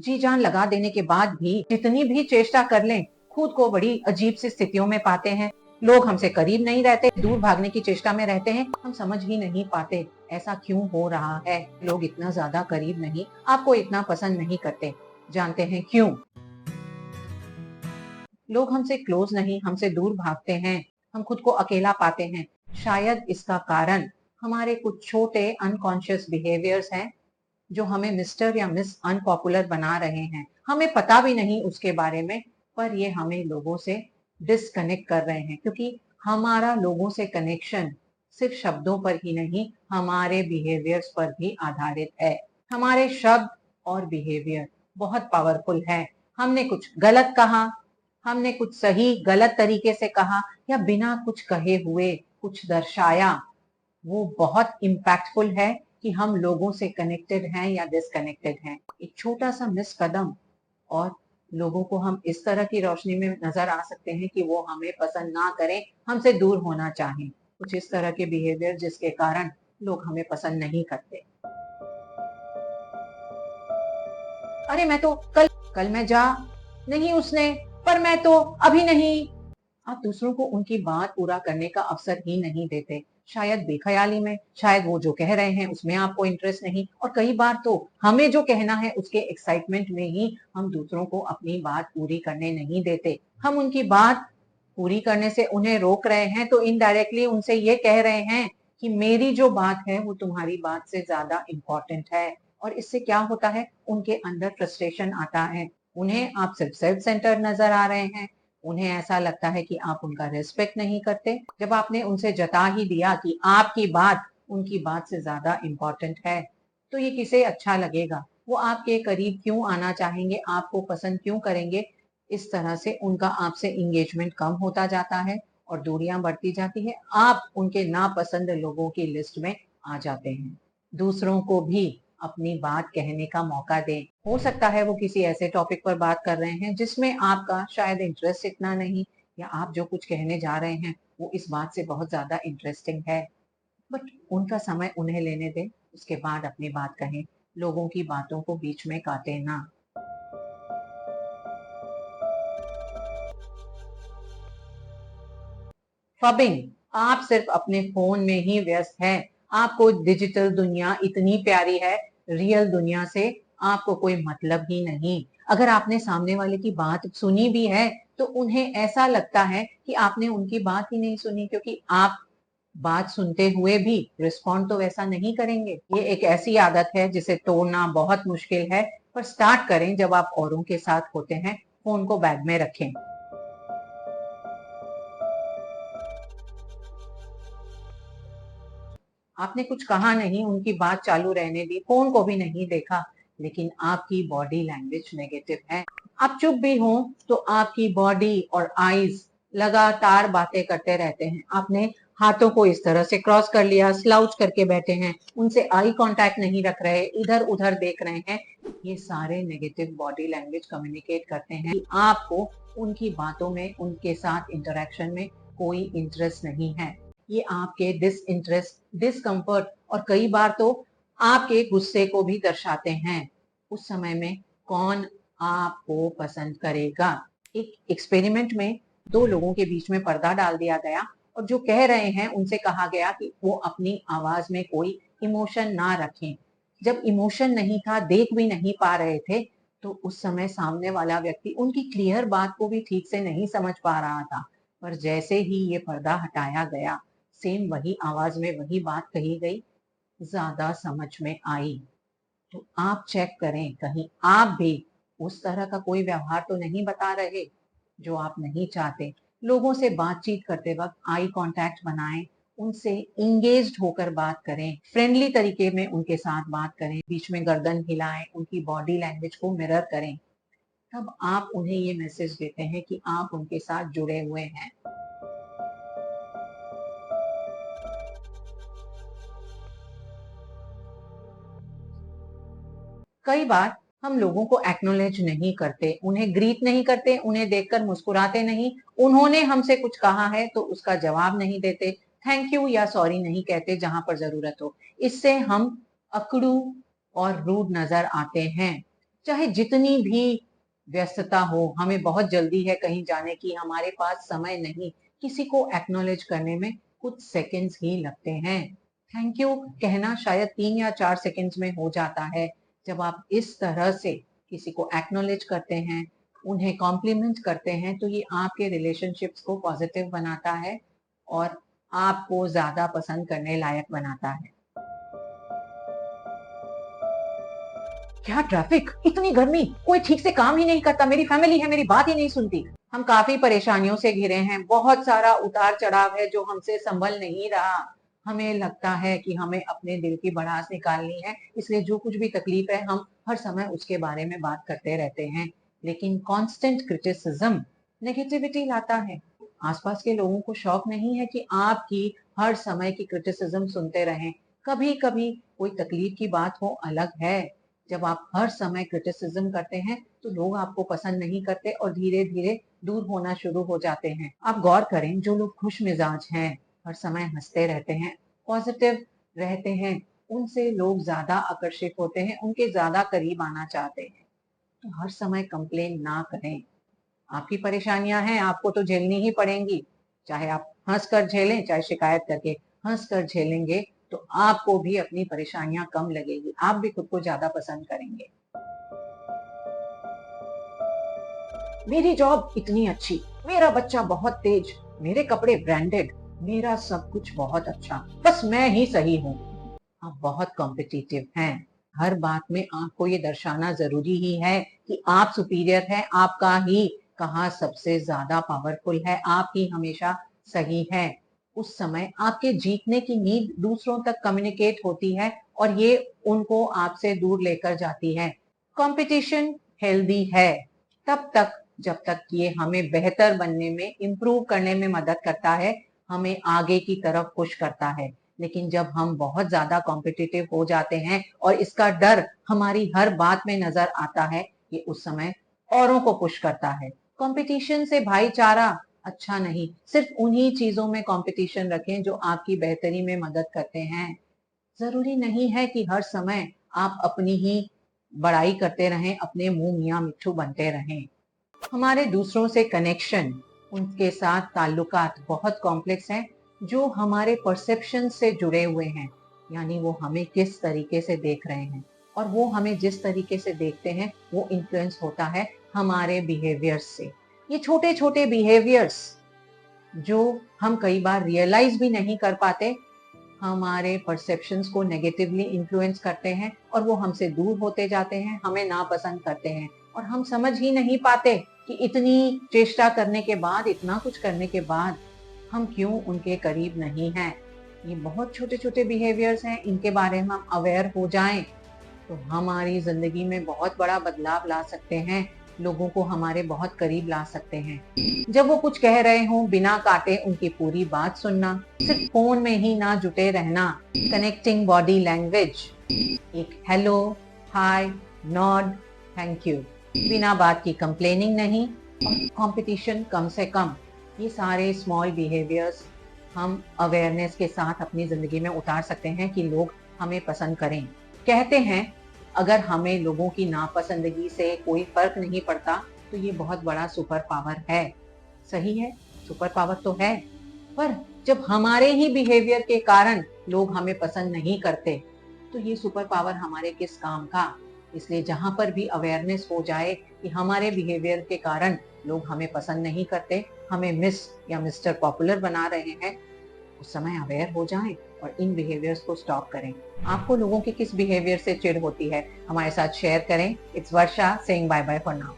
जी जान लगा देने के बाद भी जितनी भी चेष्टा कर लें, खुद को बड़ी अजीब सी स्थितियों में पाते हैं। लोग हमसे करीब नहीं रहते, दूर भागने की चेष्टा में रहते हैं। हम समझ ही नहीं पाते ऐसा क्यों हो रहा है। लोग इतना ज्यादा करीब नहीं, आपको इतना पसंद नहीं करते। जानते हैं क्यों? लोग हमसे क्लोज नहीं, हमसे दूर भागते हैं। हम खुद को अकेला पाते हैं। शायद इसका कारण हमारे कुछ छोटे अनकॉन्शियस बिहेवियर्स हैं जो हमें मिस्टर या मिस अनपॉपुलर बना रहे हैं। हमें पता भी नहीं उसके बारे में, पर ये हमें लोगों से डिस्कनेक्ट कर रहे हैं, क्योंकि हमारा लोगों से कनेक्शन सिर्फ शब्दों पर ही नहीं, हमारे बिहेवियर्स पर भी आधारित है। हमारे शब्द और बिहेवियर बहुत पावरफुल है। हमने कुछ गलत कहा, हमने कुछ सही गलत तरीके से कहा, या बिना कुछ कहे हुए कुछ दर्शाया, वो बहुत इम्पैक्टफुल है कि हम लोगों से कनेक्टेड हैं या डिसकनेक्टेड हैं। एक छोटा सा मिस कदम और लोगों को हम इस तरह की रोशनी में नजर आ सकते हैं कि वो हमें पसंद ना करें, हमसे दूर होना चाहें। कुछ इस तरह के बिहेवियर जिसके कारण लोग हमें पसंद नहीं करते। अरे मैं तो कल कल मैं जा नहीं उसने, पर मैं तो अभी नहीं। आप दूसरों को उनकी बात पूरा करने का अवसर ही नहीं देते। शायद बेख्याली में, शायद वो जो कह रहे हैं उसमें आपको इंटरेस्ट नहीं, और कई बार तो हमें जो कहना है उसके एक्साइटमेंट में ही हम दूसरों को अपनी बात पूरी करने नहीं देते। हम उनकी बात पूरी करने से उन्हें रोक रहे हैं, तो इनडायरेक्टली उनसे ये कह रहे हैं कि मेरी जो बात है वो तुम्हारी बात से ज्यादा इम्पोर्टेंट है। और इससे क्या होता है, उनके अंदर फ्रस्ट्रेशन आता है। उन्हें आप सिर्फ सेल्फ सेंटर नजर आ रहे हैं। उन्हें ऐसा लगता है कि आप उनका रिस्पेक्ट नहीं करते, जब आपने उनसे जता ही दिया कि आपकी बात उनकी बात से ज्यादा इम्पोर्टेंट है। तो ये किसे अच्छा लगेगा? वो आपके करीब क्यों आना चाहेंगे, आपको पसंद क्यों करेंगे? इस तरह से उनका आपसे इंगेजमेंट कम होता जाता है और दूरियां बढ़ती जाती है। आप उनके नापसंद लोगों की लिस्ट में आ जाते हैं। दूसरों को भी अपनी बात कहने का मौका दें। हो सकता है वो किसी ऐसे टॉपिक पर बात कर रहे हैं जिसमें आपका शायद इंटरेस्ट इतना नहीं, या आप जो कुछ कहने जा रहे हैं वो इस बात से बहुत ज्यादा इंटरेस्टिंग है, बट उनका समय उन्हें लेने दें, उसके बाद अपनी बात कहें। लोगों की बातों को बीच में काटे ना। फबिंग, आप सिर्फ अपने फोन में ही व्यस्त हैं। आपको डिजिटल दुनिया इतनी प्यारी है, रियल दुनिया से आपको कोई मतलब ही नहीं। अगर आपने सामने वाले की बात सुनी भी है तो उन्हें ऐसा लगता है कि आपने उनकी बात ही नहीं सुनी, क्योंकि आप बात सुनते हुए भी रिस्पॉन्ड तो वैसा नहीं करेंगे। ये एक ऐसी आदत है जिसे तोड़ना बहुत मुश्किल है, पर स्टार्ट करें जब आप औरों के साथ होते हैं। फोन को बैग में रखें। आपने कुछ कहा नहीं, उनकी बात चालू रहने दी, फोन को भी नहीं देखा, लेकिन आपकी बॉडी लैंग्वेज नेगेटिव है। आप चुप भी हो तो आपकी बॉडी और आईज लगातार बातें करते रहते हैं। आपने हाथों को इस तरह से क्रॉस कर लिया, स्लाउच करके बैठे हैं, उनसे आई कांटेक्ट नहीं रख रहे, इधर उधर देख रहे हैं। ये सारे नेगेटिव बॉडी लैंग्वेज कम्युनिकेट करते हैं कि आपको उनकी बातों में, उनके साथ इंटरेक्शन में कोई इंटरेस्ट नहीं है। ये आपके डिसइंटरेस्ट, डिस्कम्फर्ट और कई बार तो आपके गुस्से को भी दर्शाते हैं। उस समय में कौन आपको पसंद करेगा? एक एक्सपेरिमेंट में दो लोगों के बीच में पर्दा डाल दिया गया, और जो कह रहे हैं उनसे कहा गया कि वो अपनी आवाज में कोई इमोशन ना रखें। जब इमोशन नहीं था, देख भी नहीं पा रहे थे, तो उस समय सामने वाला व्यक्ति उनकी क्लियर बात को भी ठीक से नहीं समझ पा रहा था। पर जैसे ही ये पर्दा हटाया गया, सेम वही आवाज में वही बात कही गई, ज्यादा समझ में आई। तो आप चेक करें, कहीं आप भी उस तरह का कोई व्यवहार तो नहीं बता रहे जो आप नहीं चाहते। लोगों से बातचीत करते वक्त आई कांटेक्ट बनाएं, उनसे इंगेज्ड होकर बात करें, फ्रेंडली तरीके में उनके साथ बात करें, बीच में गर्दन हिलाएं, उनकी बॉडी लैंग्वेज को मिरर करें। तब आप उन्हें ये मैसेज देते हैं कि आप उनके साथ जुड़े हुए हैं। कई बार हम लोगों को एक्नोलेज नहीं करते, उन्हें ग्रीट नहीं करते, उन्हें देखकर मुस्कुराते नहीं। उन्होंने हमसे कुछ कहा है तो उसका जवाब नहीं देते, थैंक यू या सॉरी नहीं कहते जहां पर जरूरत हो। इससे हम अकड़ू और रूड नजर आते हैं। चाहे जितनी भी व्यस्तता हो, हमें बहुत जल्दी है कहीं जाने की, हमारे पास समय नहीं, किसी को एक्नॉलेज करने में कुछ सेकंड्स ही लगते हैं। थैंक यू कहना शायद 3 या 4 सेकंड्स में हो जाता है। जब आप इस तरह से किसी को एक्नॉलेज करते हैं, उन्हें कॉम्प्लीमेंट करते हैं, तो ये आपके रिलेशनशिप्स को पॉजिटिव बनाता है और आपको ज्यादा पसंद करने लायक बनाता है। क्या ट्रैफिक, इतनी गर्मी, कोई ठीक से काम ही नहीं करता, मेरी फैमिली है मेरी बात ही नहीं सुनती। हम काफी परेशानियों से घिरे हैं, बहुत सारा उतार चढ़ाव है जो हमसे संभल नहीं रहा। हमें लगता है कि हमें अपने दिल की भड़ास निकालनी है, इसलिए जो कुछ भी तकलीफ है हम हर समय उसके बारे में बात करते रहते हैं। लेकिन कांस्टेंट क्रिटिसिज्म नेगेटिविटी लाता है। आसपास के लोगों को शौक नहीं है कि आपकी हर समय की क्रिटिसिज्म सुनते रहें। कभी कभी कोई तकलीफ की बात हो अलग है, जब आप हर समय क्रिटिसिज्म करते हैं तो लोग आपको पसंद नहीं करते और धीरे धीरे दूर होना शुरू हो जाते हैं। आप गौर करें, जो लोग खुश मिजाज हैं, हर समय हंसते रहते हैं, पॉजिटिव रहते हैं, उनसे लोग ज्यादा आकर्षित होते हैं, उनके ज्यादा करीब आना चाहते हैं। तो हर समय कंप्लेन ना करें। आपकी परेशानियां हैं, आपको तो झेलनी ही पड़ेंगी। चाहे आप हंस कर झेलें, चाहे शिकायत करके। हंस कर झेलेंगे तो आपको भी अपनी परेशानियां कम लगेगी, आप भी खुद को ज्यादा पसंद करेंगे। मेरी जॉब इतनी अच्छी, मेरा बच्चा बहुत तेज, मेरे कपड़े ब्रांडेड, मेरा सब कुछ बहुत अच्छा, बस मैं ही सही हूँ। आप बहुत कॉम्पिटिटिव हैं। हर बात में आपको ये दर्शाना जरूरी ही है कि आप सुपीरियर हैं, आपका ही कहा सबसे ज्यादा पावरफुल है, आप ही हमेशा सही है। उस समय आपके जीतने की नीड दूसरों तक कम्युनिकेट होती है और ये उनको आपसे दूर लेकर जाती है। कंपटीशन हेल्दी है तब तक जब तक ये हमें बेहतर बनने में, इम्प्रूव करने में मदद करता है, हमें आगे की तरफ पुश करता है। लेकिन जब हम बहुत ज्यादा कॉम्पिटिटिव हो जाते हैं और इसका डर हमारी हर बात में नजर आता है, ये उस समय औरों को पुश करता है। कंपटीशन से भाईचारा अच्छा नहीं। सिर्फ उन्हीं चीजों में कंपटीशन रखें जो आपकी बेहतरी में मदद करते हैं। जरूरी नहीं है कि हर समय आप अपनी ही बड़ाई करते रहें, अपने मुंह मियां मिट्ठू बनते रहें। हमारे दूसरों से कनेक्शन, उनके साथ ताल्लुकात बहुत कॉम्प्लेक्स हैं, जो हमारे परसेप्शन से जुड़े हुए हैं। यानी वो हमें किस तरीके से देख रहे हैं और वो हमें जिस तरीके से देखते हैं वो इन्फ्लुएंस होता है हमारे बिहेवियर्स से। ये छोटे छोटे बिहेवियर्स जो हम कई बार रियलाइज भी नहीं कर पाते, हमारे परसेप्शंस को नेगेटिवली इन्फ्लुएंस करते हैं और वो हमसे दूर होते जाते हैं, हमें नापसंद करते हैं और हम समझ ही नहीं पाते कि इतनी चेष्टा करने के बाद, इतना कुछ करने के बाद हम क्यों उनके करीब नहीं हैं। ये बहुत छोटे छोटे बिहेवियर्स हैं, इनके बारे में हम अवेयर हो जाएं तो हमारी जिंदगी में बहुत बड़ा बदलाव ला सकते हैं, लोगों को हमारे बहुत करीब ला सकते हैं। जब वो कुछ कह रहे हों, बिना काटे उनकी पूरी बात सुनना, सिर्फ फोन में ही ना जुटे रहना। कनेक्टिंग बॉडी लैंग्वेज, एक hello, hi, nod, thank you, बिना बात की कंप्लेनिंग नहीं और कंपटीशन कम से कम। ये सारे स्मॉल बिहेवियर्स हम अवेयरनेस के साथ अपनी जिंदगी में उतार सकते हैं कि लोग हमें पसंद करें। कहते हैं अगर हमें लोगों की नापसंदगी से कोई फर्क नहीं पड़ता तो ये बहुत बड़ा सुपर पावर है। सही है, सुपर पावर तो है, पर जब हमारे ही बिहेवियर के कारण लोग हमें पसंद नहीं करते तो ये सुपर पावर हमारे किस काम का। इसलिए जहां पर भी अवेयरनेस हो जाए कि हमारे बिहेवियर के कारण लोग हमें पसंद नहीं करते, हमें मिस या मिस्टर पॉपुलर बना रहे हैं, उस समय अवेयर हो जाएं और इन बिहेवियर्स को स्टॉप करें। आपको लोगों के किस बिहेवियर से चिढ़ होती है, हमारे साथ शेयर करें। It's Varsha saying bye bye for now.